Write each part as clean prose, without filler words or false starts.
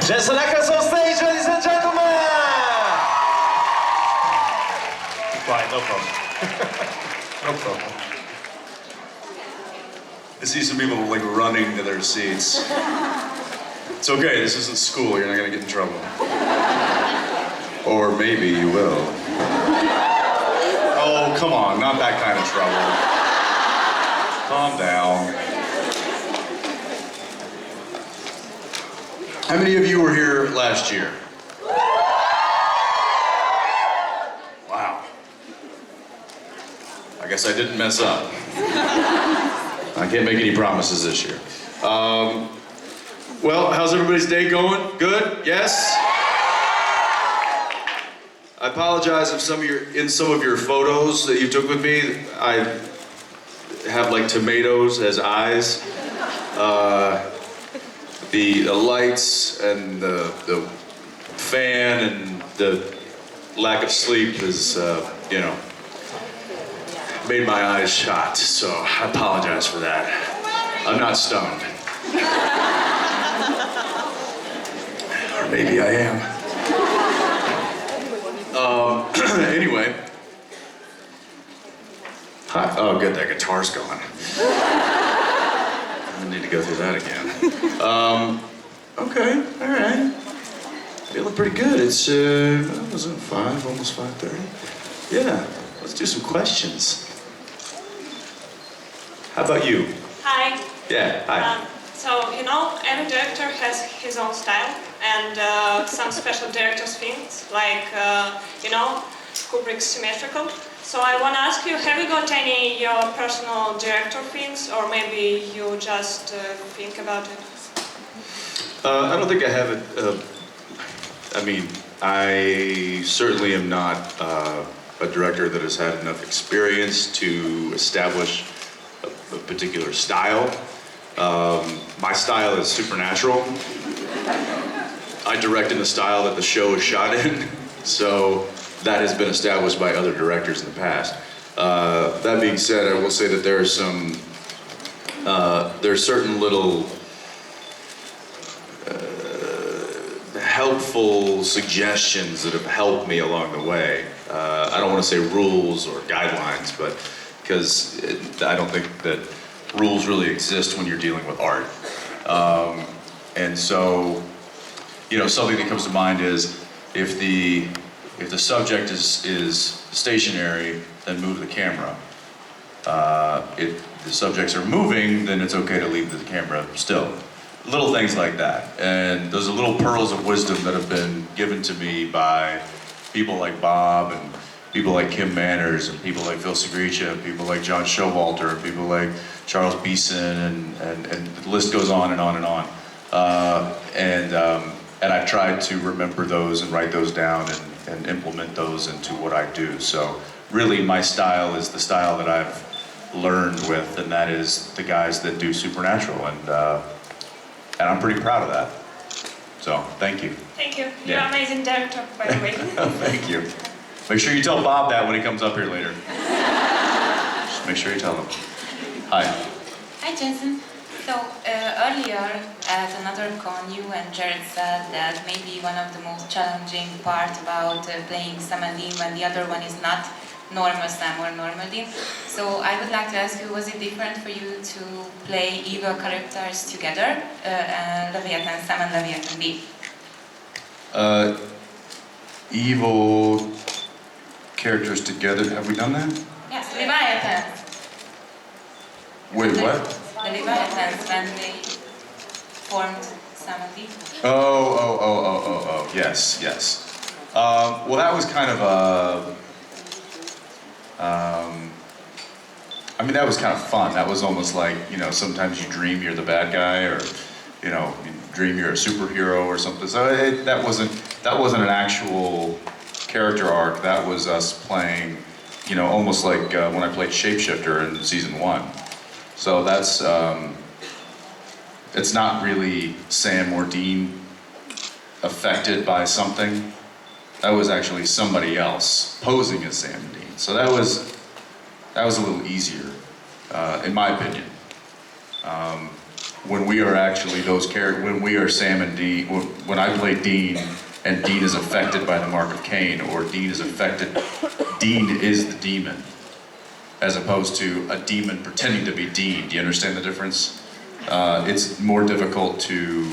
Jensen on stage, ladies and gentlemen! Fine, no problem. No problem. I see some people like running to their seats. It's okay, this isn't school, you're not gonna get in trouble. Or maybe you will. Oh, come on, not that kind of trouble. Calm down. How many of you were here last year? Wow. I guess I didn't mess up. I can't make any promises this year. Well, how's everybody's day going? Good? Yes? I apologize if in some of your photos that you took with me, I have like tomatoes as eyes. The lights and the fan and the lack of sleep has, you know, made my eyes shot, so I apologize for that. I'm not stoned. Or maybe I am. Anyway. Hi. Oh, good, that guitar's gone. I need to go through that again. Okay, all right. Feeling pretty good. It's, it wasn't 5, almost 5:30. Yeah, let's do some questions. How about you? Hi. Yeah, hi. So, you know, every director has his own style and some special director's things, like, you know, Kubrick's symmetrical. So I want to ask you, have you got any your personal director things, or maybe you just think about it? I don't think I have it. I mean, I certainly am not a director that has had enough experience to establish a particular style. My style is supernatural. I direct in the style that the show is shot in, so that has been established by other directors in the past. That being said, I will say that there are some, there are certain little helpful suggestions that have helped me along the way. I don't want to say rules or guidelines, but because I don't think that rules really exist when you're dealing with art. And so, you know, something that comes to mind is if the subject is stationary, then move the camera. If the subjects are moving, then it's okay to leave the camera still. Little things like that. And those are little pearls of wisdom that have been given to me by people like Bob and people like Kim Manners and people like Phil Segricha and people like John Showalter and people like Charles Beeson and the list goes on and on and on. And I've tried to remember those and write those down and implement those into what I do. So really my style is the style that I've learned with, and that is the guys that do Supernatural, and I'm pretty proud of that. So, thank you. Thank you. You're an amazing director, by the way. Thank you. Make sure you tell Bob that when he comes up here later. Just make sure you tell him. Hi. Hi, Jensen. So, earlier at another con, you and Jared said that maybe one of the most challenging part about playing Sam and Dean when the other one is not normal Sam or normal Dean. So I would like to ask you, was it different for you to play evil characters together, Leviathan Sam and Leviathan Dean? Evil characters together, have we done that? Yes, Leviathan. Wait, what? The Leviathans when they formed Sam and Dean. Oh, yes. Well, that was kind of a, I mean, that was kind of fun. That was almost like, you know, sometimes you dream you're the bad guy, or, you know, you dream you're a superhero or something. So that wasn't an actual character arc. That was us playing you know, almost like when I played Shapeshifter in season 1. So that's, it's not really Sam or Dean affected by something. That was actually somebody else posing as Sam and Dean. So that was a little easier, in my opinion. When we are actually those characters, when we are Sam and Dean, when I play Dean and Dean is affected by the mark of Cain, or Dean is the demon, as opposed to a demon pretending to be Dean. Do you understand the difference? It's more difficult to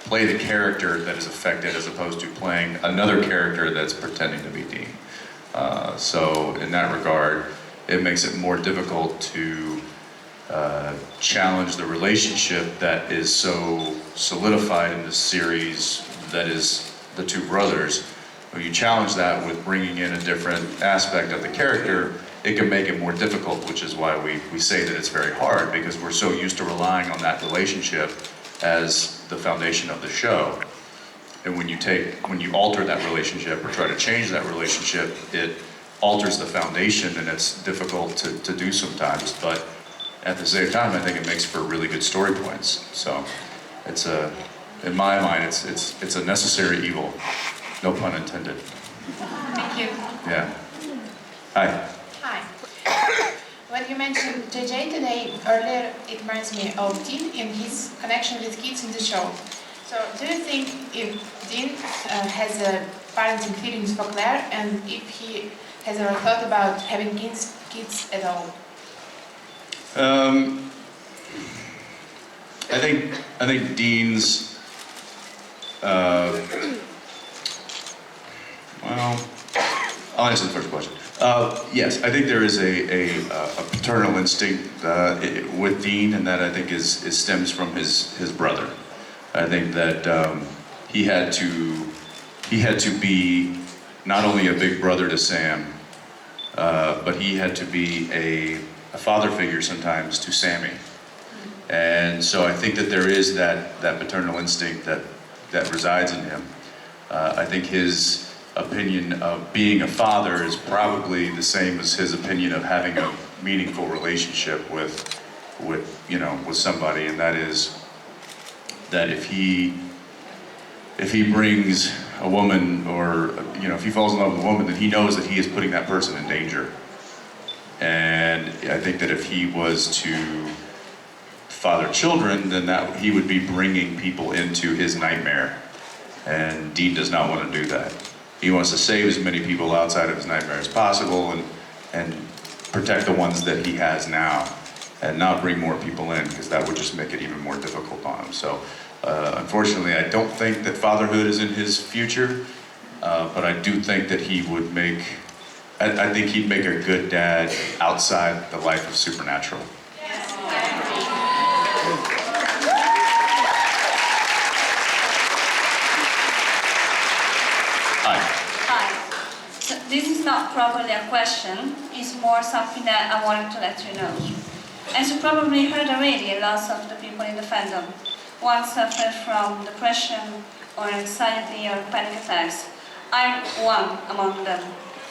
play the character that is affected as opposed to playing another character that's pretending to be Dean. So in that regard, it makes it more difficult to challenge the relationship that is so solidified in this series, that is the two brothers. When you challenge that with bringing in a different aspect of the character, it can make it more difficult, which is why we say that it's very hard, because we're so used to relying on that relationship as the foundation of the show. And when you alter that relationship or try to change that relationship, it alters the foundation, and it's difficult to do sometimes. But at the same time, I think it makes for really good story points. So it's in my mind, it's a necessary evil. No pun intended. Thank you. Yeah. Hi. Hi. When you mentioned JJ today, earlier, it reminds me of Dean in his connection with kids in the show. So, do you think if Dean has parenting feelings for Claire, and if he has ever thought about having kids at all? I think Dean's. Well, I'll answer the first question. Yes, I think there is a paternal instinct with Dean, and that I think stems from his brother. I think that he had to be not only a big brother to Sam, but he had to be a father figure sometimes to Sammy. And so I think that there is that paternal instinct that resides in him. I think his opinion of being a father is probably the same as his opinion of having a meaningful relationship with somebody, and that is that if he brings a woman, or if he falls in love with a woman, then he knows that he is putting that person in danger. And I think that if he was to father children, then that he would be bringing people into his nightmare, and Dean does not want to do that. He wants to save as many people outside of his nightmare as possible, and protect the ones that he has now, and not bring more people in, because that would just make it even more difficult on him. So unfortunately, I don't think that fatherhood is in his future, but I do think that he would I think he'd make a good dad outside the life of Supernatural. So this is not probably a question, it's more something that I wanted to let you know. As you probably heard already, lots of the people in the fandom once suffered from depression or anxiety or panic attacks. I'm one among them.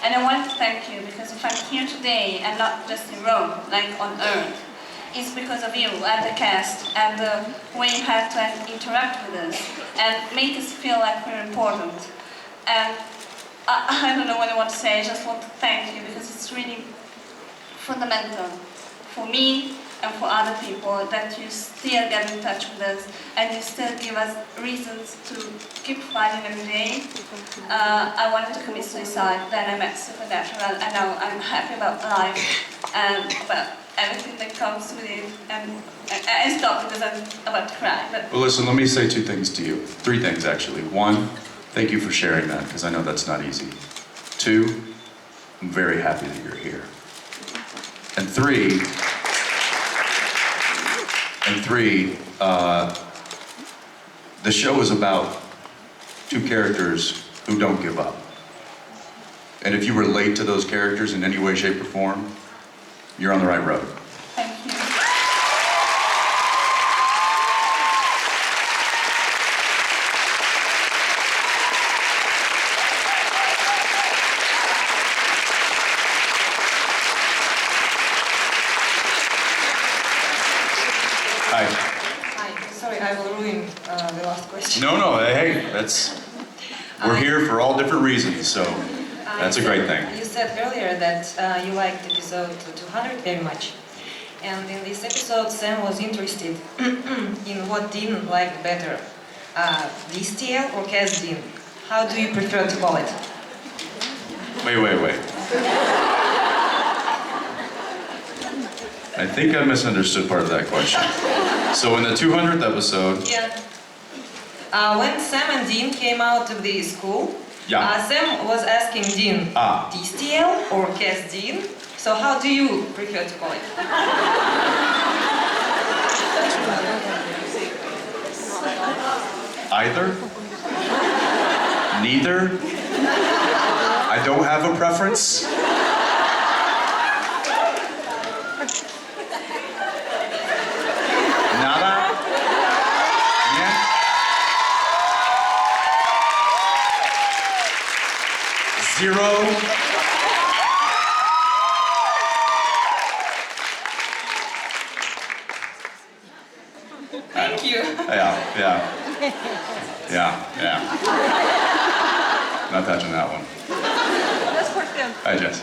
And I want to thank you, because if I'm here today and not just in Rome, like on Earth, it's because of you and the cast and the way you had to interact with us and make us feel like we're important. And I don't know what I want to say, I just want to thank you, because it's really fundamental for me and for other people that you still get in touch with us and you still give us reasons to keep fighting every day. I wanted to commit suicide, then I met Supernatural, and now I'm happy about life and about everything that comes with it. And I stop because I'm about to cry. But Well, listen, let me say two things to you. Three things, actually. One, thank you for sharing that, because I know that's not easy. Two, I'm very happy that you're here. And three, the show is about two characters who don't give up. And if you relate to those characters in any way, shape, or form, you're on the right road. thank you. doing the last question. No, hey, we're here for all different reasons, so that's a great thing. You said earlier that you liked episode 200 very much. And in this episode, Sam was interested in what Dean liked better, this tale or Cass Dean? How do you prefer to call it? Wait. I think I misunderstood part of that question. So in the 200th episode... Yeah. When Sam and Dean came out of the school, Yeah. Sam was asking Dean, this tale or Cass Dean? So how do you prefer to call it? Either? Neither? I don't have a preference? Nada? Yeah? Zero? Thank you. Yeah. Not touching that one. Hi, Jess.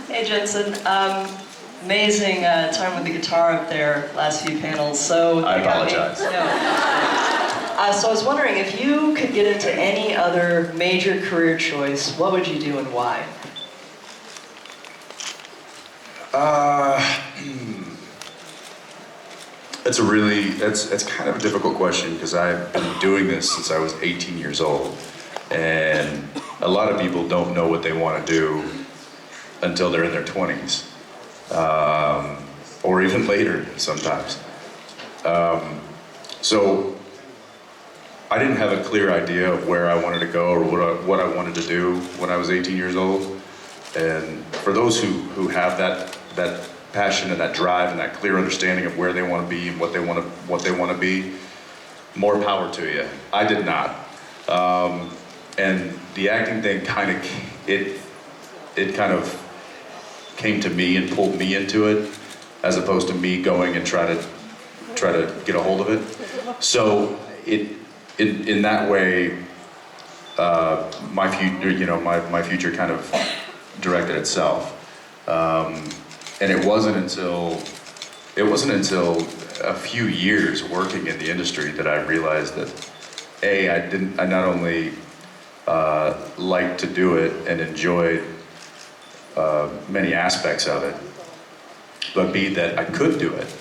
Hey Jensen, amazing time with the guitar up there, last few panels, so... I apologize. No. So I was wondering, if you could get into any other major career choice, what would you do and why? It's kind of a difficult question because I've been doing this since I was 18 years old. And a lot of people don't know what they want to do until they're in their 20s. Or even later sometimes. So I didn't have a clear idea of where I wanted to go or what I wanted to do when I was 18 years old. And for those who have that passion and that drive and that clear understanding of where they want to be and what they want to be, more power to you. I did not. And the acting thing kind of came to me and pulled me into it, as opposed to me going and try to get a hold of it. So in that way, my future kind of directed itself. And it wasn't until a few years working in the industry that I realized that I not only liked to do it and enjoyed many aspects of it, but B, that I could do it.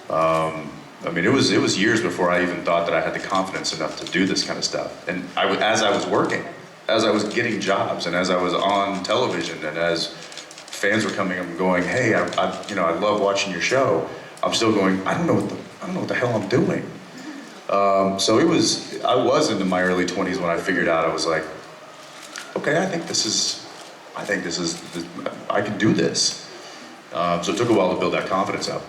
I mean, it was years before I even thought that I had the confidence enough to do this kind of stuff. And as I was working, as I was getting jobs, and as I was on television, and as fans were coming up and going, "Hey, I love watching your show," I'm still going, I don't know what the hell I'm doing. So I was into my early 20s when I figured out, I was like, okay, I can do this. So it took a while to build that confidence up.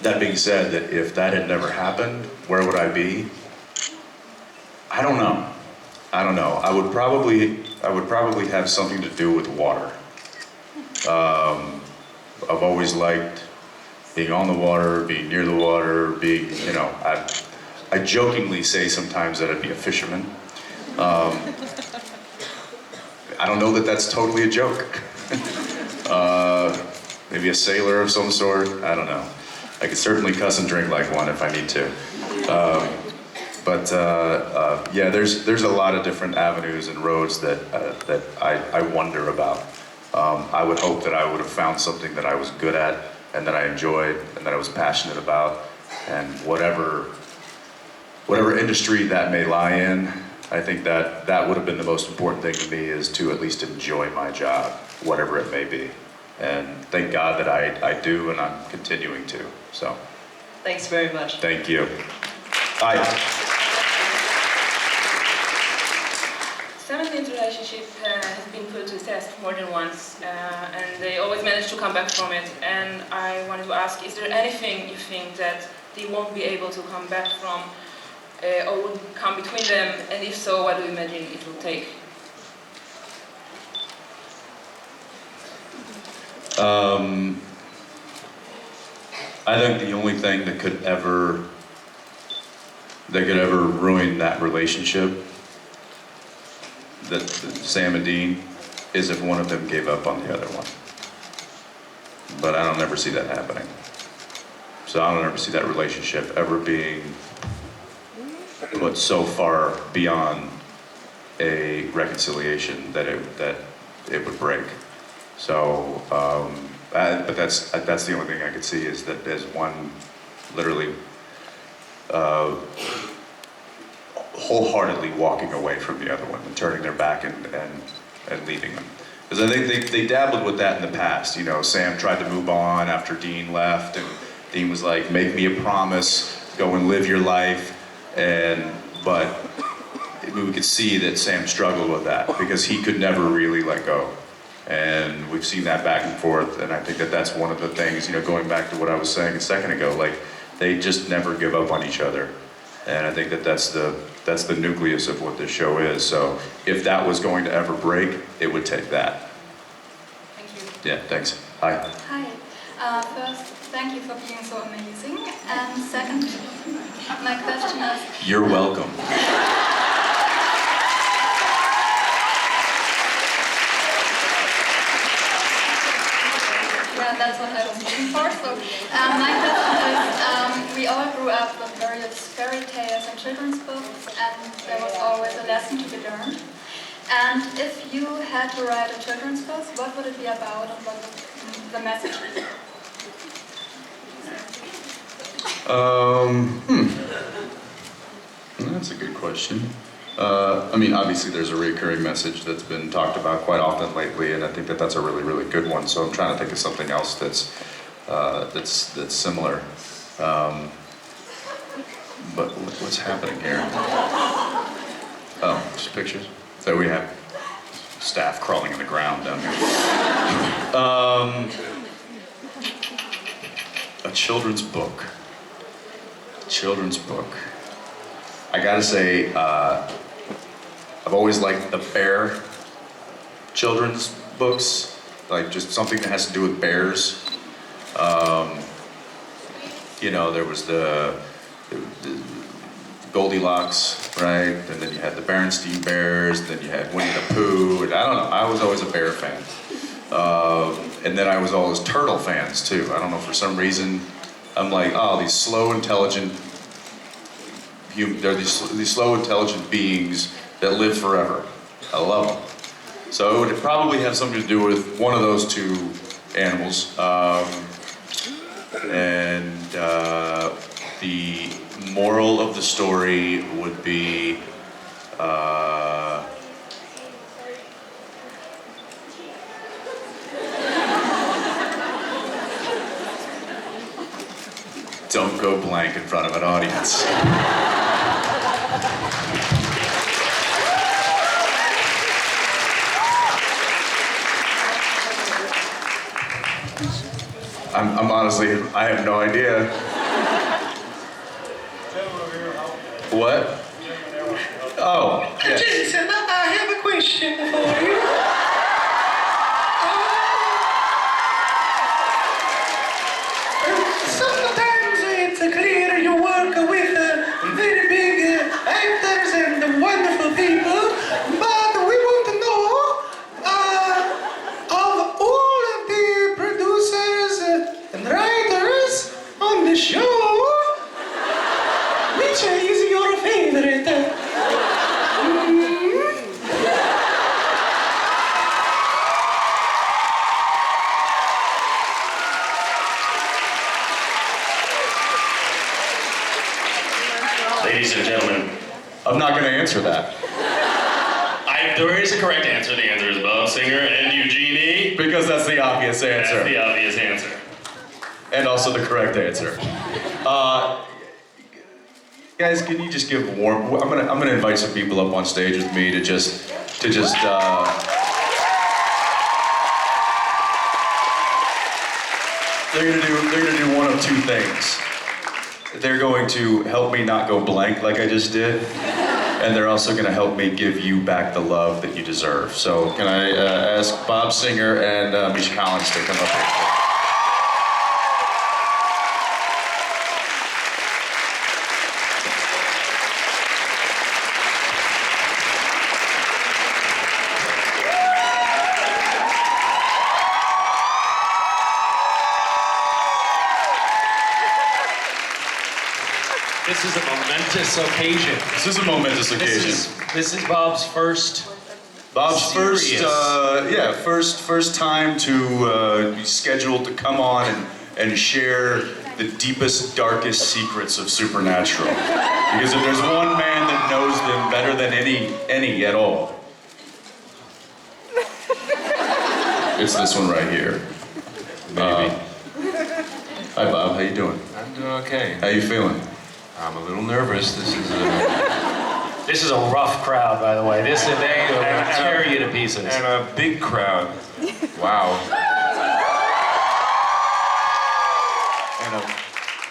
That being said, that if that had never happened, where would I be? I don't know. I would probably have something to do with water. I've always liked being on the water, being near the water, being, I jokingly say sometimes that I'd be a fisherman. I don't know that that's totally a joke. Maybe a sailor of some sort, I don't know. I could certainly cuss and drink like one if I need to. Yeah, there's a lot of different avenues and roads that I wonder about. I would hope that I would have found something that I was good at and that I enjoyed and that I was passionate about, and whatever industry that may lie in, I think that would have been the most important thing to me, is to at least enjoy my job, whatever it may be. And thank God that I do, and I'm continuing to, so. Thanks very much. Thank you. Bye. Sam and Dean's relationship has been put to the test more than once, and they always manage to come back from it. And I wanted to ask, is there anything you think that they won't be able to come back from, or would come between them? And if so, what do you imagine it will take? I think the only thing that could ever that could ever ruin that relationship, that Sam and Dean, is if one of them gave up on the other one. But I don't ever see that happening. So I don't ever see that relationship ever being put so far beyond a reconciliation that it would break. So, but that's the only thing I could see, is that there's one literally wholeheartedly walking away from the other one and turning their back and leaving them. Because I think they dabbled with that in the past. You know, Sam tried to move on after Dean left, and Dean was like, make me a promise, go and live your life. But we could see that Sam struggled with that because he could never really let go. And we've seen that back and forth, and I think that that's one of the things, you know, going back to what I was saying a second ago, like, they just never give up on each other. And I think that that's the nucleus of what this show is. So if that was going to ever break, it would take that. Thank you. Yeah, thanks. Hi. Hi. First, thank you for being so amazing. And second, my question is... You're welcome. Yeah, that's what I was looking for. So my question is, we all grew up with various fairy tales and children's books, and there was always a lesson to be learned. And if you had to write a children's book, what would it be about, and what would the message be? That's a good question. I mean, obviously there's a recurring message that's been talked about quite often lately, and I think that that's a really, really good one. So I'm trying to think of something else that's similar. But what's happening here? Oh, just pictures. So we have staff crawling in the ground down here. A children's book. Children's book. I gotta say, I've always liked the bear children's books, like just something that has to do with bears. You know, there was the Goldilocks, right? And then you had the Berenstain Bears, and then you had Winnie the Pooh, and I don't know, I was always a bear fan. And then I was always turtle fans too. I don't know, for some reason, I'm like, oh, these slow, intelligent, they're these slow, intelligent beings that live forever. I love them. So it would probably have something to do with one of those two animals. The moral of the story would be, don't go blank in front of an audience. I'm honestly, I have no idea. What? Oh, yes. Jensen, I have a question for you. Sometimes it's clear you work with very big actors and wonderful people, but we want to know of all of the producers and writers on the show, which is your favorite? Ladies and gentlemen, I'm not going to answer that. there is a correct answer. The answer is Bob Singer and Eugenie. Because that's the obvious answer. That's the obvious answer. And also the correct answer. Guys, can you just give a warm? I'm gonna invite some people up on stage with me to just. They're gonna do one of two things. They're going to help me not go blank like I just did, and they're also gonna help me give you back the love that you deserve. So can I ask Bob Singer and Misha Collins to come up here? This is a momentous occasion. This is a momentous occasion. This is Bob's first. Bob's first time to be scheduled to come on and share the deepest, darkest secrets of Supernatural. Because if there's one man that knows them better than any at all, it's this one right here. Maybe. Hi Bob, how you doing? I'm doing okay. How you feeling? I'm a little nervous. This is a rough crowd, by the way. They will tear you to pieces. And a big crowd. Wow.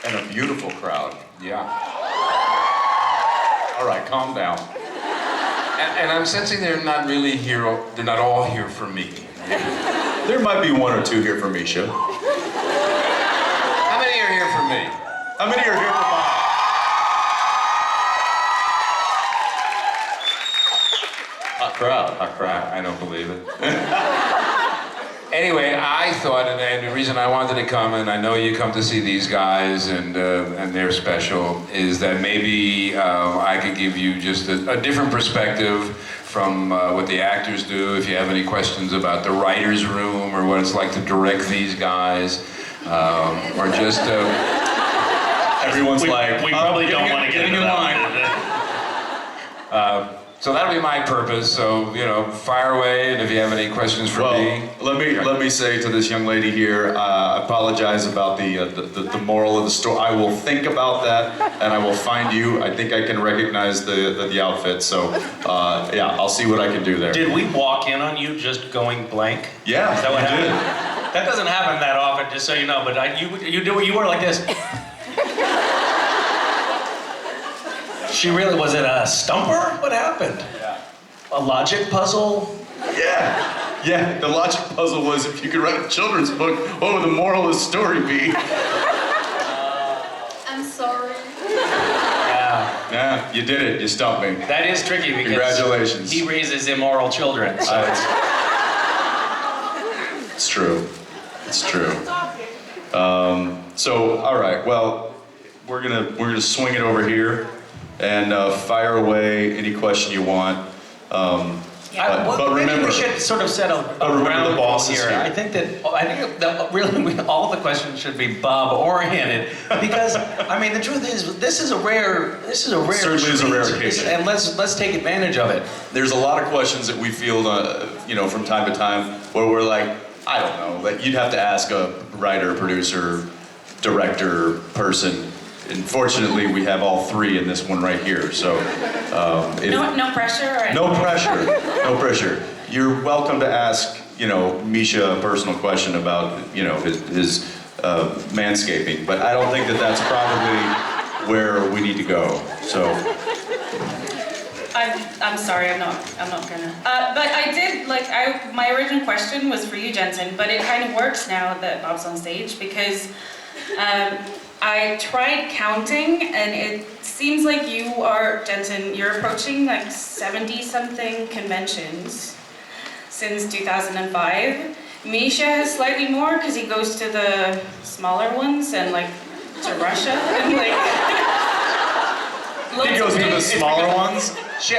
And a beautiful crowd. Yeah. All right, calm down. And I'm sensing they're not really here, they're not all here for me. There might be one or two here for Misha. How many are here for me? How many are here for Bob? Hot crowd. I don't believe it. Anyway, I thought, and the reason I wanted to come, and I know you come to see these guys, and they're special, is that maybe I could give you just a different perspective from what the actors do. If you have any questions about the writer's room or what it's like to direct these guys, or just everyone's we probably don't want to get into that. So that'll be my purpose. So, you know, fire away, and if you have any questions for me. Let me say to this young lady here, I apologize about the moral of the story. I will think about that, and I will find you. I think I can recognize the outfit. So, yeah, I'll see what I can do there. Did we walk in on you just going blank? Yeah, Is that what you happened? did. That doesn't happen that often, just so you know. But you were like this. She really, was it a stumper? What happened? Yeah. A logic puzzle? Yeah, the logic puzzle was if you could write a children's book, what would the moral of the story be? I'm sorry. Yeah, you did it. You stumped me. That is tricky because Congratulations. he raises immoral children. So it's true. It's true. So, all right. Well, we're gonna swing it over here and fire away any question you want. But remember, we should sort of set a remember ground the boss rule is here. I think that really all the questions should be Bob oriented because I mean the truth is this is a rare certainly is a rare occasion, and let's take advantage of it. There's a lot of questions that we field, from time to time where we're like, I don't know, like you'd have to ask a writer, producer, director, person. And fortunately, we have all three in this one right here. So, No pressure. Or no pressure. No pressure. You're welcome to ask, Misha a personal question about, his manscaping. But I don't think that that's probably where we need to go. So. I'm sorry, I'm not gonna. But I did, my original question was for you, Jensen, but it kind of works now that Bob's on stage because I tried counting and it seems like you are, Jensen, you're approaching like 70-something conventions since 2005. Misha has slightly more because he goes to the smaller ones and to Russia and He goes to the smaller ones? She's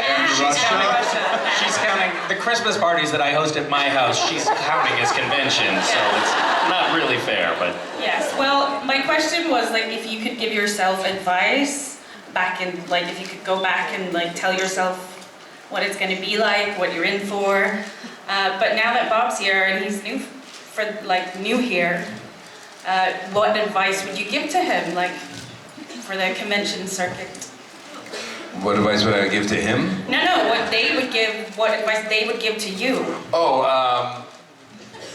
counting the Christmas parties that I host at my house. She's counting as conventions, so it's not really fair, but. Yes. Well, my question was if you could give yourself advice back in if you could go back and tell yourself what it's going to be like, what you're in for. But now that Bob's here and he's new here, what advice would you give to him for the convention circuit? What advice would I give to him? No, what advice they would give to you. Well,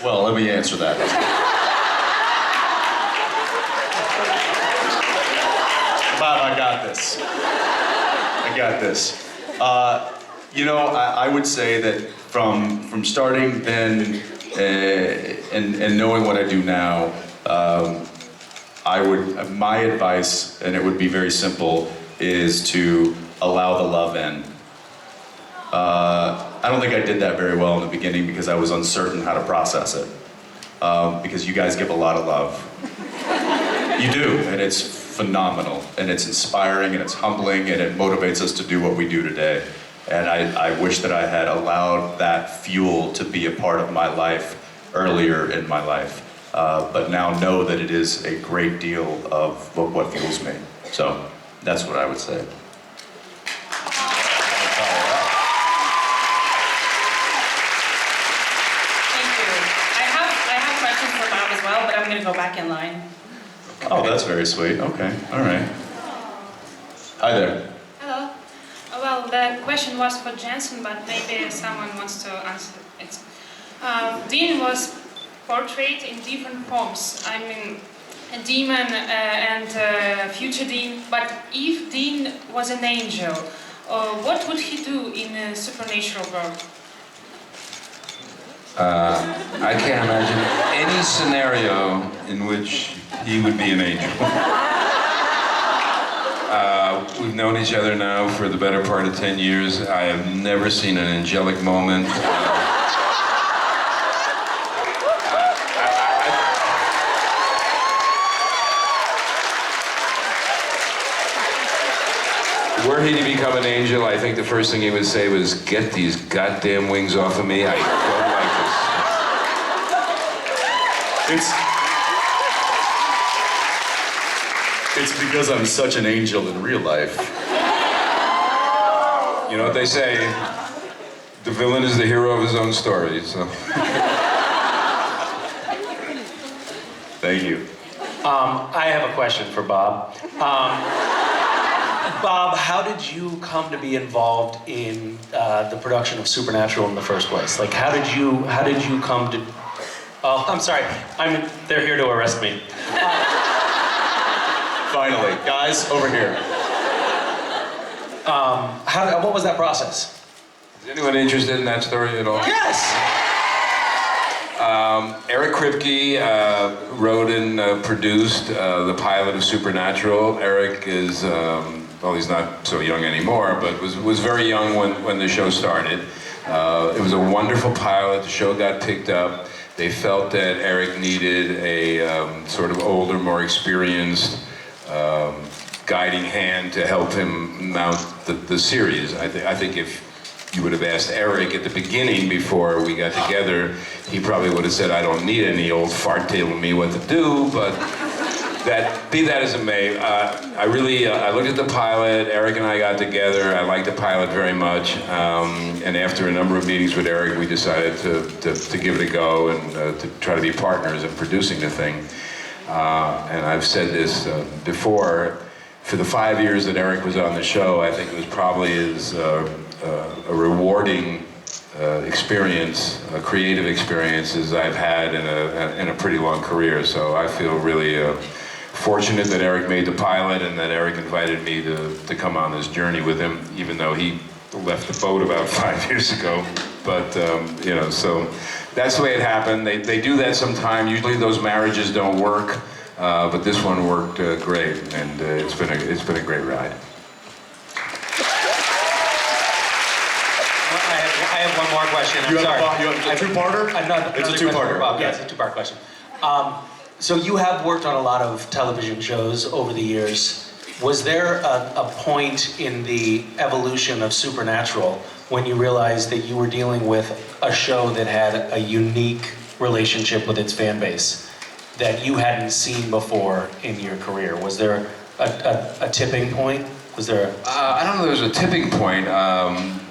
let me answer that. Bob, I got this. I would say that from starting then and knowing what I do now, my advice, and it would be very simple, is to allow the love in. I don't think I did that very well in the beginning because I was uncertain how to process it. Because you guys give a lot of love. You do, and it's phenomenal, and it's inspiring, and it's humbling, and it motivates us to do what we do today. And I wish that I had allowed that fuel to be a part of my life earlier in my life. But now know that it is a great deal of what fuels me. So that's what I would say. Thank you. I have questions for Bob as well, but I'm going to go back in line. Oh, that's very sweet. Okay, all right. Hi there. Hello. Well, the question was for Jensen, but maybe someone wants to answer it. Dean was portrayed in different forms. I mean, a demon and future Dean. But if Dean was an angel, what would he do in a supernatural world? I can't imagine any scenario in which he would be an angel. We've known each other now for the better part of 10 years. I have never seen an angelic moment. Were he to become an angel, I think the first thing he would say was, "Get these goddamn wings off of me. I don't like this." It's because I'm such an angel in real life. You know what they say? The villain is the hero of his own story, so. Thank you. I have a question for Bob. Bob, how did you come to be involved in the production of Supernatural in the first place? Like, how did you come to? Oh, I'm sorry. They're here to arrest me. Finally, guys, over here. What was that process? Is anyone interested in that story at all? Yes! Eric Kripke wrote and produced the pilot of Supernatural. Eric is, well, he's not so young anymore, but was very young when the show started. It was a wonderful pilot. The show got picked up. They felt that Eric needed a sort of older, more experienced guiding hand to help him mount the series. I think if you would have asked Eric at the beginning before we got together, he probably would have said, "I don't need any old fart telling me what to do," but be that as it may, I looked at the pilot. Eric and I got together. I liked the pilot very much, and after a number of meetings with Eric, we decided to give it a go and to try to be partners in producing the thing. And I've said this before, for the 5 years that Eric was on the show, I think it was probably a rewarding experience, a creative experience as I've had in a pretty long career. So I feel really fortunate that Eric made the pilot and that Eric invited me to come on this journey with him, even though he left the boat about 5 years ago. But, you know, so that's the way it happened. They do that sometime. Usually those marriages don't work, but this one worked great, and it's been a great ride. I have one more question. I'm sorry. You have a two-parter? It's a two-parter. Bob. Yeah, it's a two-part question. So you have worked on a lot of television shows over the years. Was there a point in the evolution of Supernatural when you realized that you were dealing with a show that had a unique relationship with its fan base that you hadn't seen before in your career? Was there a tipping point? Was there I don't know if there was a tipping point,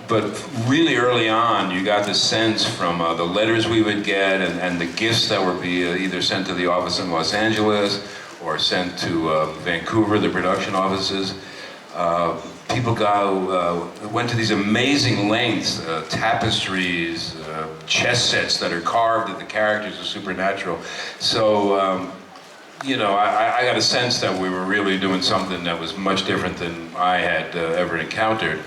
but really early on, you got the sense from the letters we would get and the gifts that would be either sent to the office in Los Angeles or sent to Vancouver, the production offices. People went to these amazing lengths, tapestries, chess sets that are carved of the characters of Supernatural. So, you know, I got a sense that we were really doing something that was much different than I had ever encountered.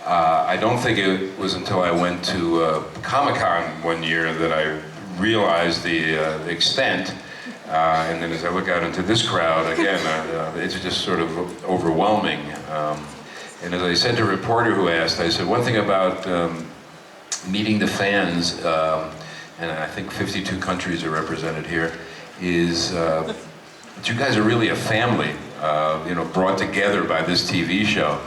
I don't think it was until I went to Comic-Con one year that I realized the extent. And then as I look out into this crowd, again, it's just sort of overwhelming. And as I said to a reporter who asked, I said, one thing about meeting the fans, and I think 52 countries are represented here, is that you guys are really a family. brought together by this TV show.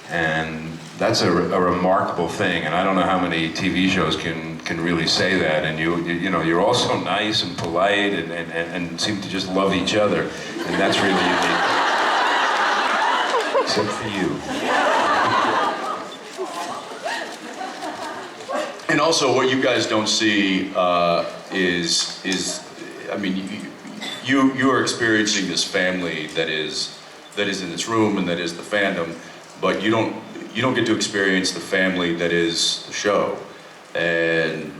And that's a remarkable thing, and I don't know how many TV shows can really say that. And you're all so nice and polite and seem to just love each other, and that's really unique. Except for you. And also, what you guys don't see is I mean, you are experiencing this family that is in this room and that is the fandom, but you don't get to experience the family that is the show. And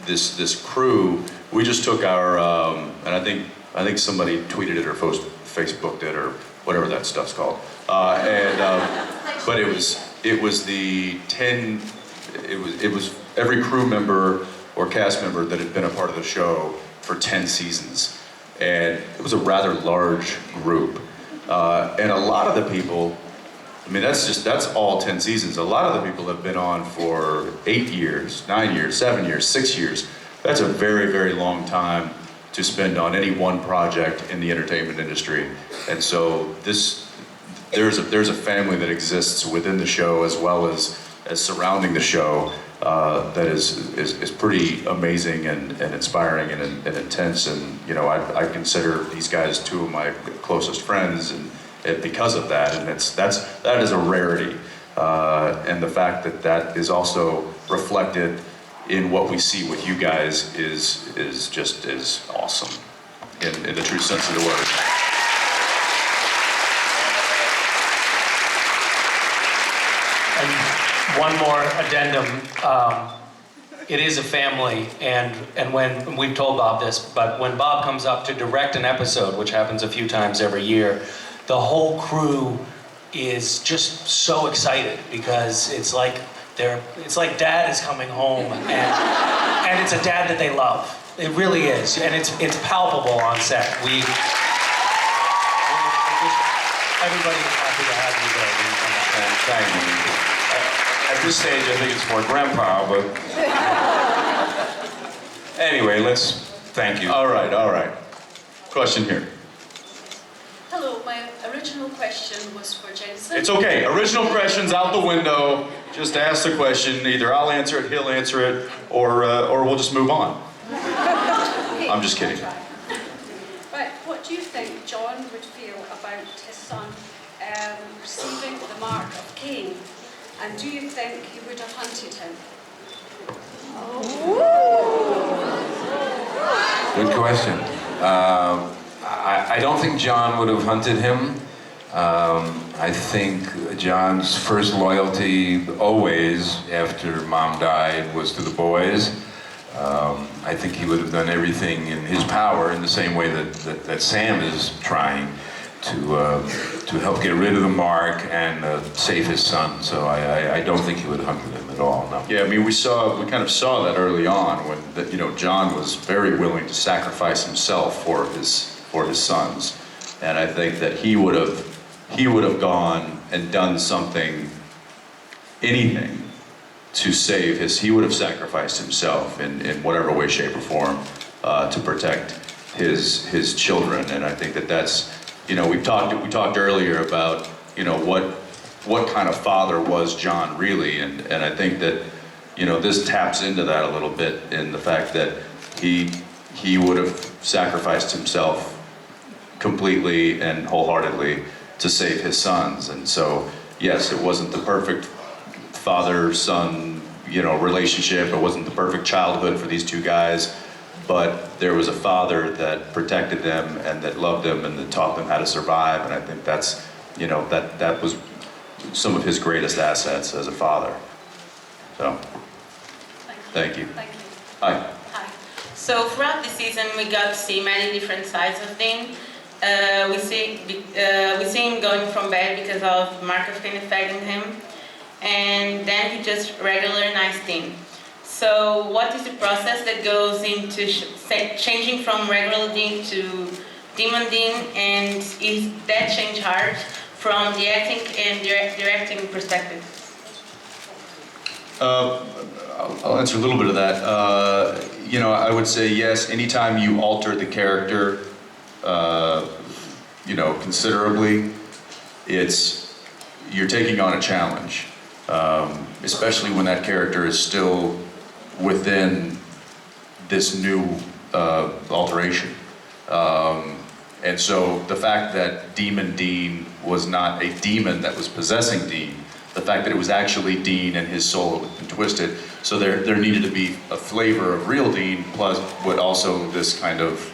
this crew, we just took our and I think somebody tweeted it or Facebooked it or whatever that stuff's called. But it was the 10. It was every crew member or cast member that had been a part of the show for 10 seasons, and it was a rather large group. And a lot of the people, I mean, that's all 10 seasons. A lot of the people have been on for 8 years, 9 years, 7 years, 6 years. That's a very, very long time to spend on any one project in the entertainment industry. And so there's a family that exists within the show as well as surrounding the show that is pretty amazing and inspiring and intense. And I consider these guys two of my closest friends, and because of that, and that is a rarity. And the fact that is also reflected in what we see with you guys is just awesome in the true sense of the word. One more addendum. It is a family, and when we've told Bob this, but when Bob comes up to direct an episode, which happens a few times every year, the whole crew is just so excited because it's like dad is coming home, and it's a dad that they love. It really is, and it's palpable on set. Everybody's happy to have you there. Thank you. At this stage, I think it's more grandpa, but anyway, thank you. All right. Question here. Hello, my original question was for Jensen. It's okay. Original questions out the window. Just ask the question. Either I'll answer it, he'll answer it, or we'll just move on. I'm just kidding. Right, what do you think John would feel about his son receiving the mark of Cain? And do you think he would have hunted him? Good question. I don't think John would have hunted him. I think John's first loyalty always after Mom died was to the boys. I think he would have done everything in his power in the same way that Sam is trying to help get rid of the mark and save his son. So I don't think he would have hunted him at all, no. Yeah, I mean, we kind of saw that early on when John was very willing to sacrifice himself for his sons. And I think that he would have gone and done anything to save he would have sacrificed himself in whatever way, shape, or form to protect his children. And I think that's, we talked earlier about, what kind of father was John really, and I think that, this taps into that a little bit in the fact that he would have sacrificed himself completely and wholeheartedly to save his sons. And so, yes, it wasn't the perfect father-son, relationship. It wasn't the perfect childhood for these two guys, but there was a father that protected them and that loved them and that taught them how to survive. And I think that's, that was some of his greatest assets as a father. So, thank you. Thank you. Hi. Hi. So throughout the season, we got to see many different sides of Dean. We see him going from bad because of mark of Cain affecting him, and then he just regular nice Dean. So what is the process that goes into changing from regular Dean to Demon Dean, and is that change hard from the acting and directing perspective? I'll answer a little bit of that. I would say yes, anytime you alter the character, you know, considerably, you're taking on a challenge, especially when that character is still within this new alteration. And so the fact that Demon Dean was not a demon that was possessing Dean, the fact that it was actually Dean and his soul had been twisted, so there needed to be a flavor of real Dean plus what also this kind of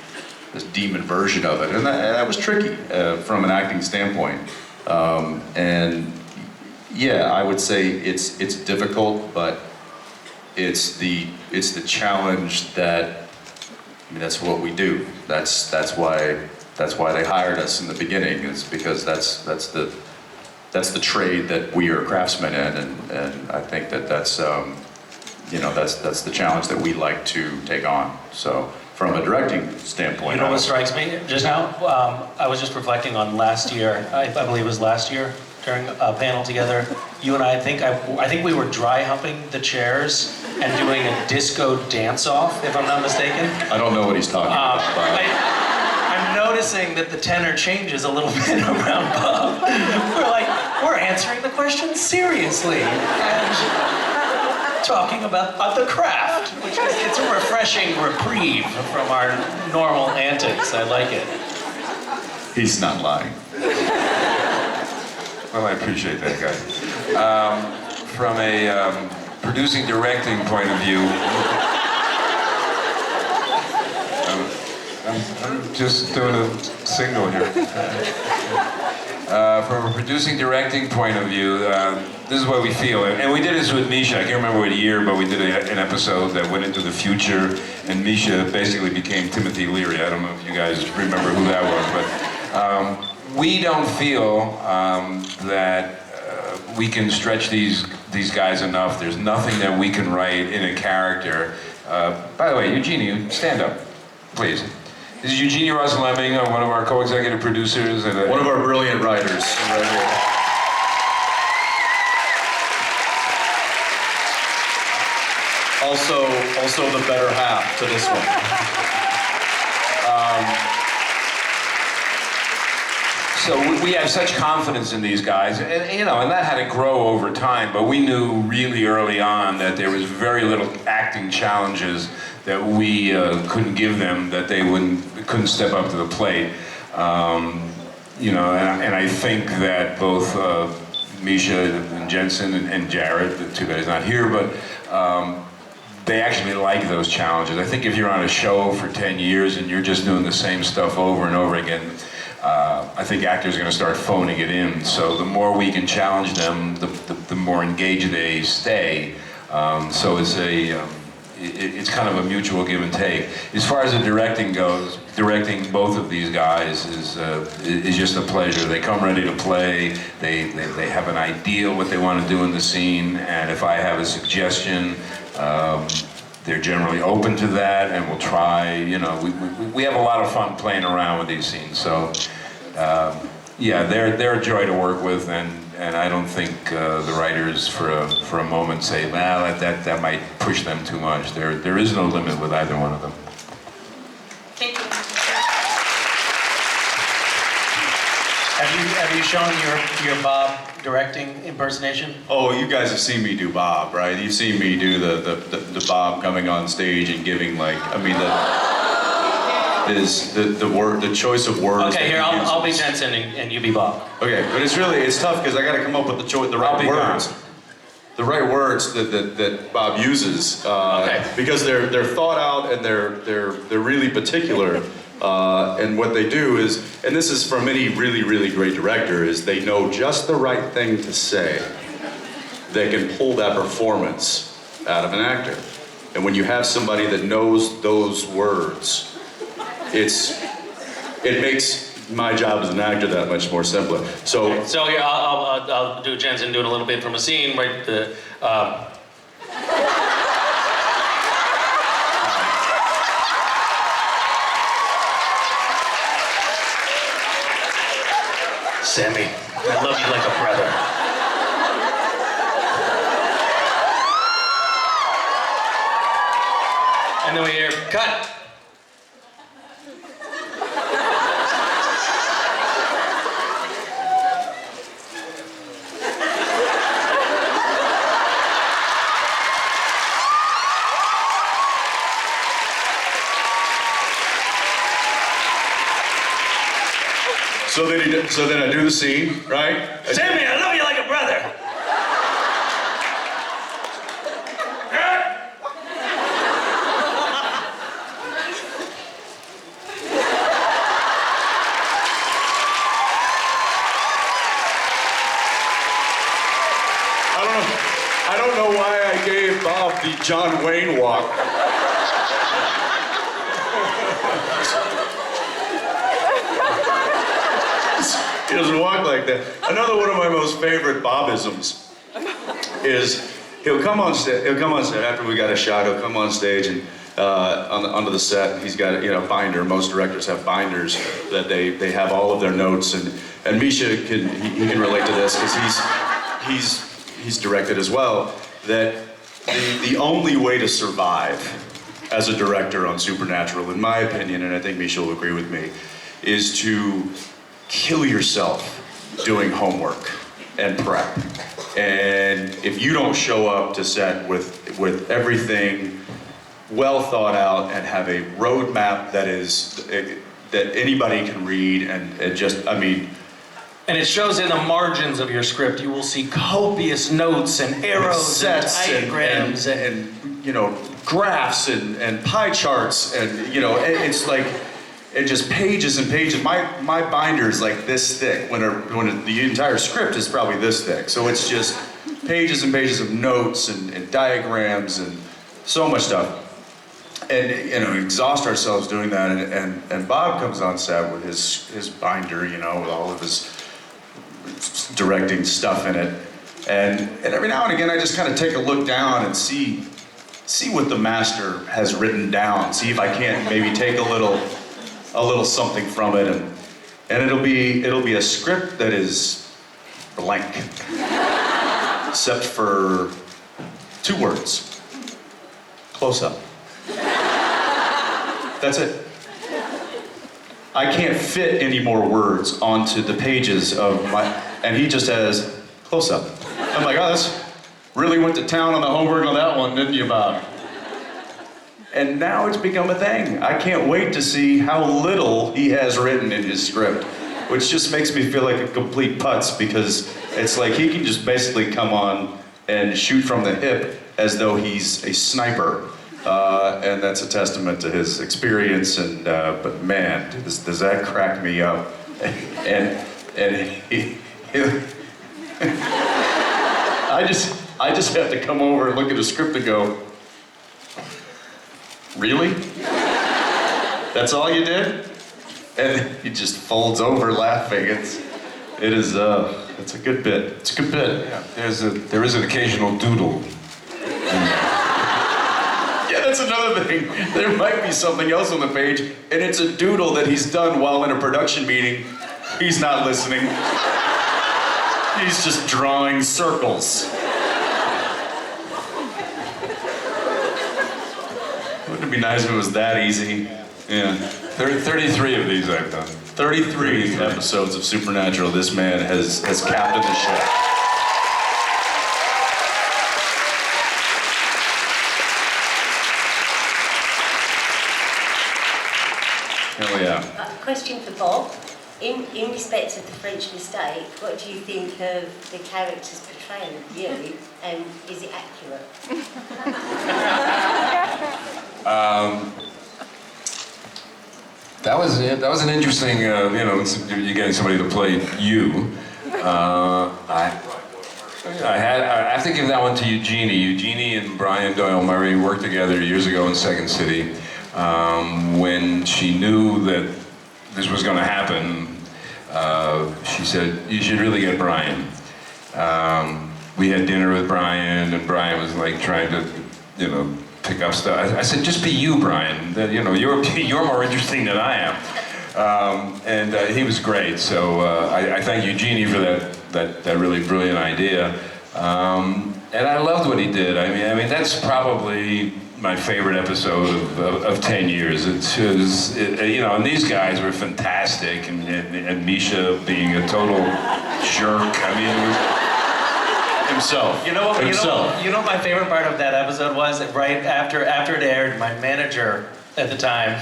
this demon version of it, and that was tricky from an acting standpoint. And yeah, I would say it's difficult, but it's the challenge that, I mean, that's what we do. That's why they hired us in the beginning, is because that's the trade that we are craftsmen in, and I think that's you know, that's the challenge that we like to take on. So from a directing standpoint, you know what strikes me just now? I was just reflecting on last year. I believe it was last year during a panel together. You and I think we were dry humping the chairs and doing a disco dance-off, if I'm not mistaken. I don't know what he's talking about. I'm noticing that the tenor changes a little bit around Bob. We're answering the question seriously. And talking about the craft, which it's a refreshing reprieve from our normal antics. I like it. He's not lying. Well, I appreciate that, guys. From a producing, directing point of view, I'm just doing a signal here. From a producing, directing point of view, this is what we feel. And we did this with Misha. I can't remember what year, but we did an episode that went into the future, and Misha basically became Timothy Leary. I don't know if you guys remember who that was, but we don't feel that we can stretch these guys enough. There's nothing that we can write in a character. By the way, Eugenie, stand up, please. This is Eugenie Ross-Lemming, one of our co-executive producers. And one of our brilliant writers. Right here. Also the better half to this one. So we have such confidence in these guys, and you know, and that had to grow over time, but we knew really early on that there was very little acting challenges that we couldn't give them, that they couldn't step up to the plate. You know, and I think that both Misha and Jensen and Jared, the two guys not here, but they actually like those challenges. I think if you're on a show for 10 years and you're just doing the same stuff over and over again, I think actors are going to start phoning it in. So the more we can challenge them, the more engaged they stay. So it's kind of a mutual give and take. As far as the directing goes, directing both of these guys is just a pleasure. They come ready to play. They have an idea what they want to do in the scene, and if I have a suggestion, they're generally open to that, and we'll try. You know, we have a lot of fun playing around with these scenes. So yeah, they're a joy to work with, and I don't think the writers for a moment say, well, that might push them too much. There is no limit with either one of them. Thank you. Have you shown your Bob directing impersonation? Oh, you guys have seen me do Bob, right? You've seen me do the Bob coming on stage and giving, like, I mean, the choice of words. Okay, here I'll be Jensen and you be Bob. Okay, but it's tough because I got to come up with the right words. The right words that Bob uses, because they're thought out and they're really particular. And what they do is, and this is from any really, really great director, is they know just the right thing to say that can pull that performance out of an actor. And when you have somebody that knows those words, it makes my job as an actor that much more simpler. So here I'll do Jensen doing a little bit from a scene where the. Sammy, I love you like a brother. And then we hear, cut. So then I do the scene, right? Sammy, I love you like a brother. I don't know why I gave Bob the John Wayne walk. He doesn't walk like that. Another one of my most favorite Bobisms is he'll come on set after we got a shot. He'll come on stage and onto the set. And he's got a binder. Most directors have binders that they have all of their notes. And Misha he can relate to this because he's directed as well. That the only way to survive as a director on Supernatural, in my opinion, and I think Misha will agree with me, is to kill yourself doing homework and prep. And if you don't show up to set with everything well thought out and have a roadmap that anybody can read and and it shows in the margins of your script. You will see copious notes and arrows sets and diagrams and graphs and pie charts and it's like just pages and pages. My binder is like this thick when the entire script is probably this thick. So it's just pages and pages of notes and diagrams and so much stuff. And exhaust ourselves doing that. And Bob comes on set with his binder, with all of his directing stuff in it, and every now and again I just kind of take a look down and see what the master has written down, see if I can't maybe take a little something from it, and it'll be a script that is blank except for 2 words: close up. That's it. I can't fit any more words onto the pages of and he just has close up. I'm like, oh, that's really went to town on the homework on that one, didn't you, Bob? And now it's become a thing. I can't wait to see how little he has written in his script, which just makes me feel like a complete putz because it's like he can just basically come on and shoot from the hip as though he's a sniper. And that's a testament to his experience, but man, does that crack me up. And I just have to come over and look at the script and go, really? That's all you did? And he just folds over laughing. It's a good bit. It's a good bit. Yeah, there is an occasional doodle. That's another thing. There might be something else on the page, and it's a doodle that he's done while in a production meeting. He's not listening. He's just drawing circles. Wouldn't it be nice if it was that easy? Yeah. 33 of these I've done. 33 episodes of Supernatural. This man has captained the ship. Hell yeah. Question for Bob. In respect of the French mistake, what do you think of the character's portrayal of you, and is it accurate? That was an interesting, you're getting somebody to play you. I have to give that one to Eugenie. Eugenie and Brian Doyle Murray worked together years ago in Second City. When she knew that this was going to happen, she said, you should really get Brian. We had dinner with Brian, and Brian was like trying to, pick up stuff. I said, just be you, Brian. You're more interesting than I am. And he was great. So I thank Eugenie for that really brilliant idea. And I loved what he did. I mean that's probably my favorite episode of 10 years. And these guys were fantastic, and Misha being a total jerk. I mean, it was himself. You know what my favorite part of that episode was? Right after it aired, my manager at the time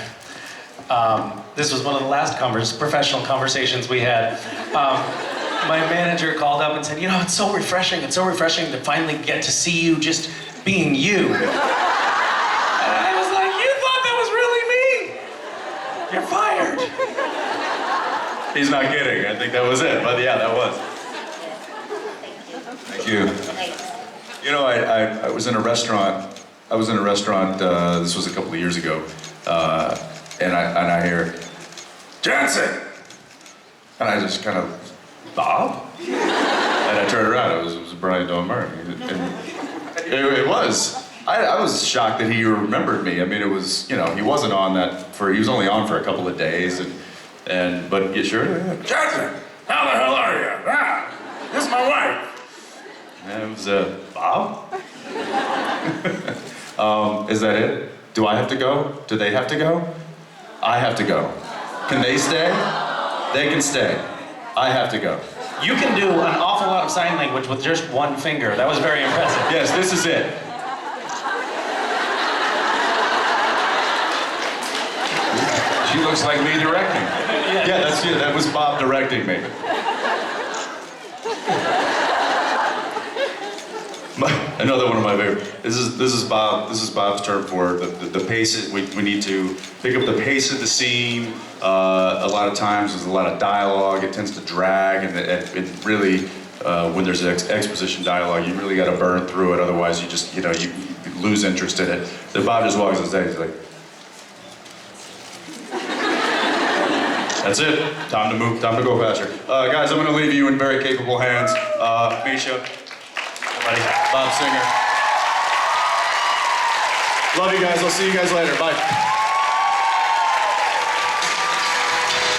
This was one of the last professional conversations we had. My manager called up and said, you know, it's so refreshing to finally get to see you just being you. And I was like, you thought that was really me? You're fired. He's not kidding. I think that was it. But yeah, that was. Thank you. You know, I was in a restaurant. This was a couple of years ago, and I hear Jensen, and I just kind of Bob, and I turned around. It was Brian Dawn Murray. It was. I was shocked that he remembered me. I mean, it was, you know, he wasn't on that he was only on for a couple of days, but yeah, sure. Jensen, how the hell are you? Ah, this is my wife. And it was Bob. Is that it? Do I have to go? Do they have to go? I have to go. Can they stay? They can stay. I have to go. You can do an awful lot of sign language with just one finger. That was very impressive. Yes, this is it. She looks like me directing. Yeah, that's it. That was Bob directing me. Another one of my favorite. This is Bob's term for the pace. We need to pick up the pace of the scene. A lot of times there's a lot of dialogue. It tends to drag, and it really, when there's exposition dialogue, you really got to burn through it. Otherwise, you just, you know, you lose interest in it. Then Bob just walks on stage. He's like, that's it. Time to move. Time to go faster. Guys, I'm going to leave you in very capable hands. Misha. Bob Singer. Love you guys. I'll see you guys later. Bye.